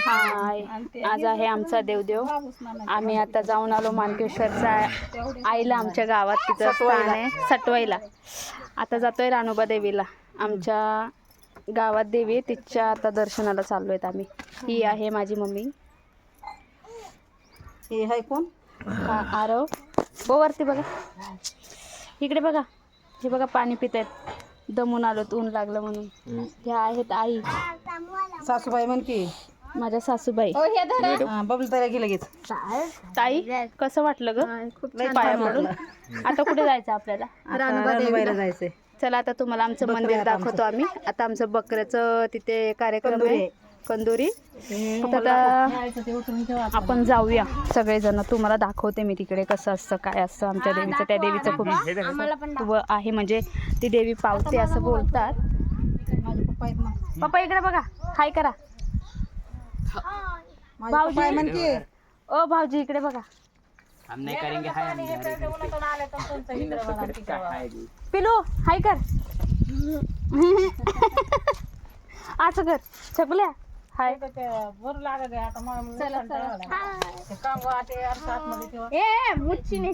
आज आहे आमचा देवदेव. आम्ही आता जाऊन आलो मानकेश्वरचा आईला आमच्या गावात, तिचं स्थान आहे सटवाईला. आता जातोय रानोबा देवीला, आमच्या गावात देवी आहे, तिच्या आता दर्शनाला चाललो आहेत आम्ही. ही आहे माझी मम्मी. हे आहे कोण? आरव वरती बघा, इकडे बघा, हे बघा पाणी पित आहेत, दमून आलो, ऊन लागलं म्हणून. ह्या आहेत आई, सासूबाई म्हण की माझ्या सासूबाई. बबल तयार केलं लगेच. ताई कसं वाटलं ग? पाया पडून. आता कुठे जायचं आपल्याला? रानूबाईला जायचंय. चला आता तुम्हाला आमचं मंदिर दाखवतो आम्ही. आता आमचं बकऱ्याचं तिथे कार्यक्रम आहे, कंदुरी. तर आपण जाऊया सगळेजण. तुम्हाला दाखवते मी तिकडे कसं असतं, काय असतं आमच्या देवीचं. त्या देवीचं खूप आहे, म्हणजे ती देवी पावते असं बोलतात. पप्पा इकडे बघा, हाय करा. भाऊजी म्हण की ओ भाऊजी इकडे बघा. पिलू हाय कर. असं कर छकुल्या. हाय मुच्छी नाही